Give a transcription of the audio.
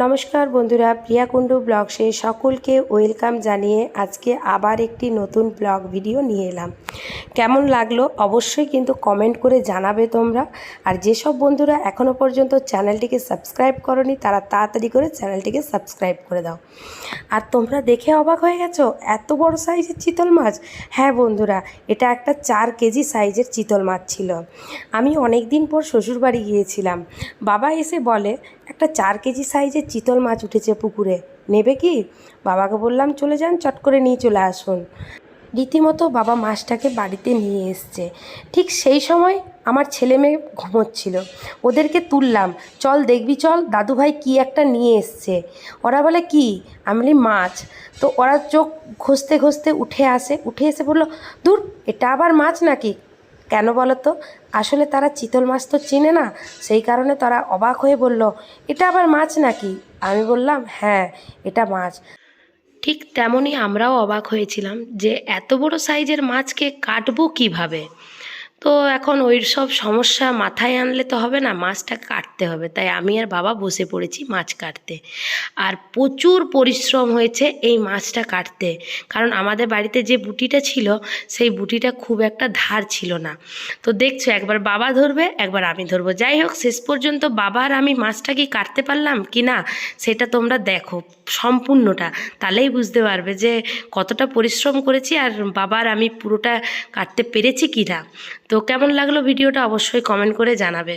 নমস্কার বন্ধুরা, প্রিয়া কুণ্ডু ব্লগসে সকলকে ওয়েলকাম জানিয়ে আজকে আবার একটি নতুন ব্লগ ভিডিও নিয়ে এলাম। কেমন লাগলো অবশ্যই কিন্তু কমেন্ট করে জানাবে তোমরা। আর যেসব বন্ধুরা এখনও পর্যন্ত চ্যানেলটিকে সাবস্ক্রাইব করনি তারা তাড়াতাড়ি করে চ্যানেলটিকে সাবস্ক্রাইব করে দাও। আর তোমরা দেখে অবাক হয়ে গেছো এত বড় সাইজের চিতল মাছ। হ্যাঁ বন্ধুরা, এটা একটা 4 কেজি সাইজের চিতল মাছ ছিল। আমি অনেক দিন পর শ্বশুরবাড়ি গিয়েছিলাম। বাবা এসে বলে একটা 4 কেজি সাইজের চিতল মাছ উঠেছে পুকুরে, নেবে কি? বাবাকে বললাম চলে যান, চট করে নিয়ে চলে আসুন। রীতিমতো বাবা মাছটাকে বাড়িতে নিয়ে এসছে। ঠিক সেই সময় আমার ছেলে মেয়ে ঘুমোচ্ছিল, ওদেরকে তুললাম, চল দেখবি, চল দাদুভাই কি একটা নিয়ে এসছে। ওরা বলে কি? আমি বলি মাছ। তো ওরা চোখ ঘষতে ঘষতে উঠে এসে বললো, দূর, এটা আবার মাছ নাকি? কেন বলো তো? আসলে তারা চিতল মাছ তো চেনে না, সেই কারণে তারা অবাক হয়ে বলল, এটা আবার মাছ নাকি? আমি বললাম হ্যাঁ, এটা মাছ। ঠিক তেমনই আমরাও অবাক হয়েছিলাম যে এত বড় সাইজের মাছকে কাটবো কিভাবে। তো এখন ওই সব সমস্যা মাথায় আনলে তো হবে না, মাছটা কাটতে হবে। তাই আমি আর বাবা বসে পড়েছি মাছ কাটতে। আর প্রচুর পরিশ্রম হয়েছে এই মাছটা কাটতে, কারণ আমাদের বাড়িতে যে বুটিটা ছিল সেই বুটিটা খুব একটা ধার ছিল না। তো দেখছো, একবার বাবা ধরবে একবার আমি ধরবো। যাই হোক, শেষ পর্যন্ত বাবা আর আমি মাছটা কি কাটতে পারলাম কি না সেটা তোমরা দেখো সম্পূর্ণটা, তাহলেই বুঝতে পারবে যে কতটা পরিশ্রম করেছি আর বাবা আর আমি পুরোটা কাটতে পেরেছি কি না। তো কেমন লাগলো ভিডিওটা অবশ্যই কমেন্ট করে জানাবে।